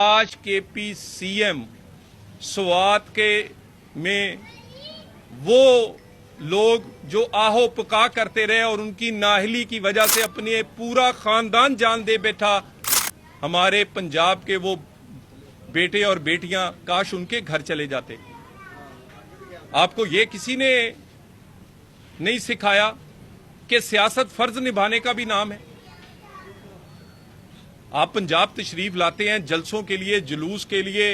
آج کے پی C M Swat کے میں وہ لوگ جو آہو پکا کرتے رہے اور ان کی نااہلی کی وجہ سے اپنے پورا خاندان جان دے بیٹھا، ہمارے پنجاب کے وہ بیٹے اور بیٹیاں کاش ان کے گھر چلے جاتے۔ آپ کو یہ کسی نے نہیں سکھایا کہ سیاست فرض نبھانے کا بھی نام ہے؟ آپ پنجاب تشریف لاتے ہیں جلسوں کے لیے، جلوس کے لیے،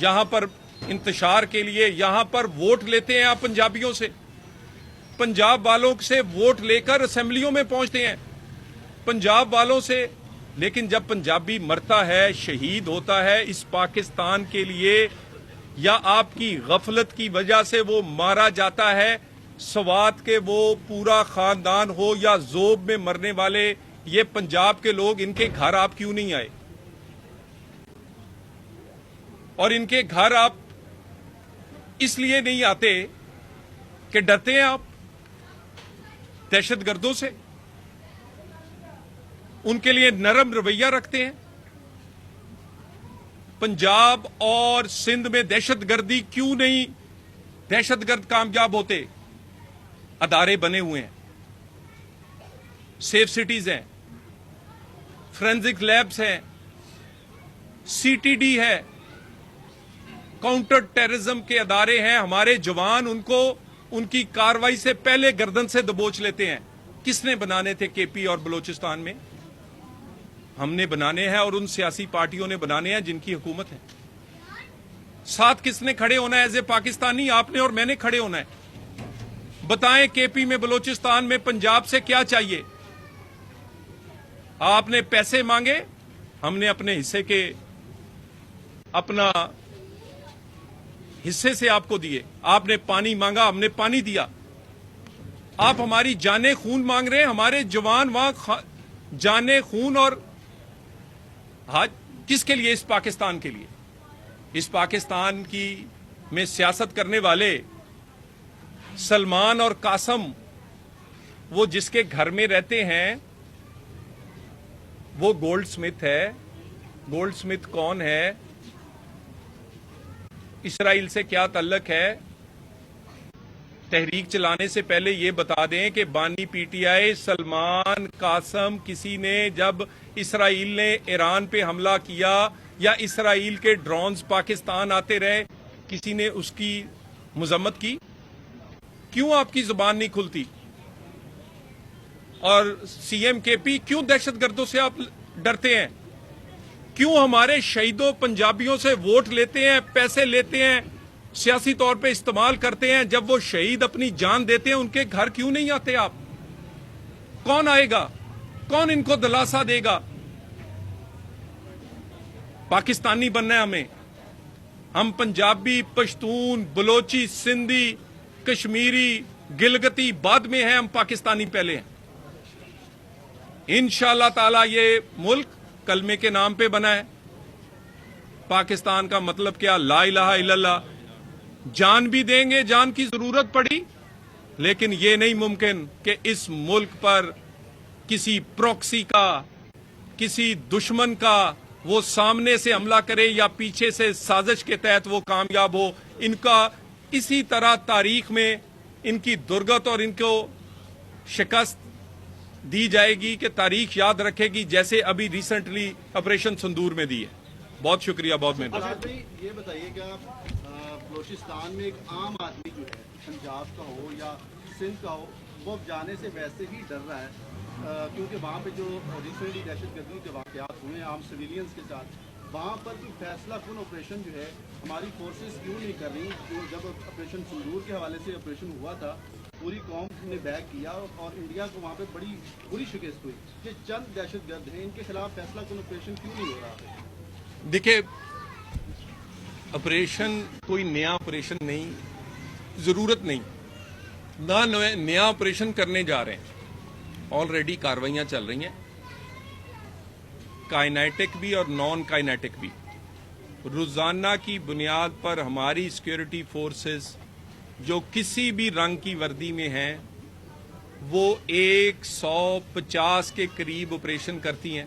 یہاں پر انتشار کے لیے، یہاں پر ووٹ لیتے ہیں آپ پنجابیوں سے، پنجاب والوں سے ووٹ لے کر اسمبلیوں میں پہنچتے ہیں پنجاب والوں سے، لیکن جب پنجابی مرتا ہے، شہید ہوتا ہے اس پاکستان کے لیے، یا آپ کی غفلت کی وجہ سے وہ مارا جاتا ہے، سوات کے وہ پورا خاندان ہو یا ذوب میں مرنے والے یہ پنجاب کے لوگ، ان کے گھر آپ کیوں نہیں آئے؟ اور ان کے گھر آپ اس لیے نہیں آتے کہ ڈرتے ہیں آپ دہشت گردوں سے، ان کے لیے نرم رویہ رکھتے ہیں۔ پنجاب اور سندھ میں دہشت گردی کیوں نہیں دہشت گرد کامیاب ہوتے؟ ادارے بنے ہوئے ہیں، سیف سٹیز ہیں، فورینزک لیبز ہیں، سی ٹی ڈی ہے، کاؤنٹر ٹیررزم کے ادارے ہیں، ہمارے جوان ان کو ان کی کاروائی سے پہلے گردن سے دبوچ لیتے ہیں۔ کس نے بنانے تھے کے پی اور بلوچستان میں؟ ہم نے بنانے ہیں اور ان سیاسی پارٹیوں نے بنانے ہیں جن کی حکومت ہے۔ ساتھ کس نے کھڑے ہونا ہے ایز اے پاکستانی؟ آپ نے اور میں نے کھڑے ہونا ہے۔ بتائیں کے پی میں، بلوچستان میں، پنجاب سے کیا چاہیے؟ آپ نے پیسے مانگے، ہم نے اپنے حصے کے اپنا حصے سے آپ کو دیے۔ آپ نے پانی مانگا، ہم نے پانی دیا۔ آپ ہماری جانیں خون مانگ رہے ہیں، ہمارے جوان وہاں جانیں خون، اور کس کے لیے؟ اس پاکستان کے لیے۔ اس پاکستان کی میں سیاست کرنے والے سلمان اور قاسم، وہ جس کے گھر میں رہتے ہیں وہ گولڈ سمتھ ہے۔ گولڈ سمتھ کون ہے؟ اسرائیل سے کیا تعلق ہے؟ تحریک چلانے سے پہلے یہ بتا دیں کہ بانی P T I Salman Qasim کسی نے جب اسرائیل نے ایران پہ حملہ کیا یا اسرائیل کے ڈرونز پاکستان آتے رہے، کسی نے اس کی مذمت کی؟ کیوں آپ کی زبان نہیں کھلتی؟ اور سی ایم کے پی، کیوں دہشت گردوں سے آپ ڈرتے ہیں؟ کیوں ہمارے شہیدوں پنجابیوں سے ووٹ لیتے ہیں، پیسے لیتے ہیں، سیاسی طور پہ استعمال کرتے ہیں، جب وہ شہید اپنی جان دیتے ہیں ان کے گھر کیوں نہیں آتے آپ؟ کون آئے گا؟ کون ان کو دلاسا دے گا؟ پاکستانی بننا ہے ہمیں۔ ہم پنجابی، پشتون، بلوچی، سندھی، کشمیری، گلگتی بعد میں ہیں، ہم پاکستانی پہلے ہیں۔ انشاءاللہ تعالی یہ ملک کلمے کے نام پہ بنا ہے۔ پاکستان کا مطلب کیا؟ لا الہ الا اللہ۔ جان بھی دیں گے، جان کی ضرورت پڑی، لیکن یہ نہیں ممکن کہ اس ملک پر کسی پروکسی کا، کسی دشمن کا وہ سامنے سے حملہ کرے یا پیچھے سے سازش کے تحت وہ کامیاب ہو۔ ان کا اسی طرح تاریخ میں ان کی درگت اور ان کو شکست دی جائے گی کہ تاریخ یاد رکھے گی، جیسے ابھی ریسنٹلی آپریشن سندور میں دی ہے۔ بہت شکریہ، بہت مہربانی۔ یہ بتائیے کہ بلوچستان میں ایک عام آدمی جو ہے، پنجاب کا ہو یا سندھ کا ہو، وہ جانے سے ویسے ہی ڈر رہا ہے، کیونکہ وہاں پہ جو ریسنٹلی دہشت گردی کے واقعات ہوئے ہیں عام سویلینز کے ساتھ، وہاں پر بھی فیصلہ کن آپریشن جو ہے ہماری فورسز کیوں نہیں کر رہی؟ جب آپریشن سندور کے حوالے سے آپریشن ہوا تھا، پوری قوم نے بیک کیا اور انڈیا کو وہاں پہ بڑی بری شکست ہوئی۔ یہ چند دہشت گرد ہیں، ان کے خلاف فیصلہ کن آپریشن کیوں نہیں ہو رہا؟ دیکھیں، آپریشن کوئی نیا آپریشن نہیں، ضرورت نہیں، نہ نیا آپریشن کرنے جا رہے ہیں۔ آلریڈی کاروائیاں چل رہی ہیں، کائنیٹک بھی اور نان کائنیٹک بھی۔ روزانہ کی بنیاد پر ہماری سیکورٹی فورسز جو کسی بھی رنگ کی وردی میں ہیں، وہ 150 کے قریب آپریشن کرتی ہیں۔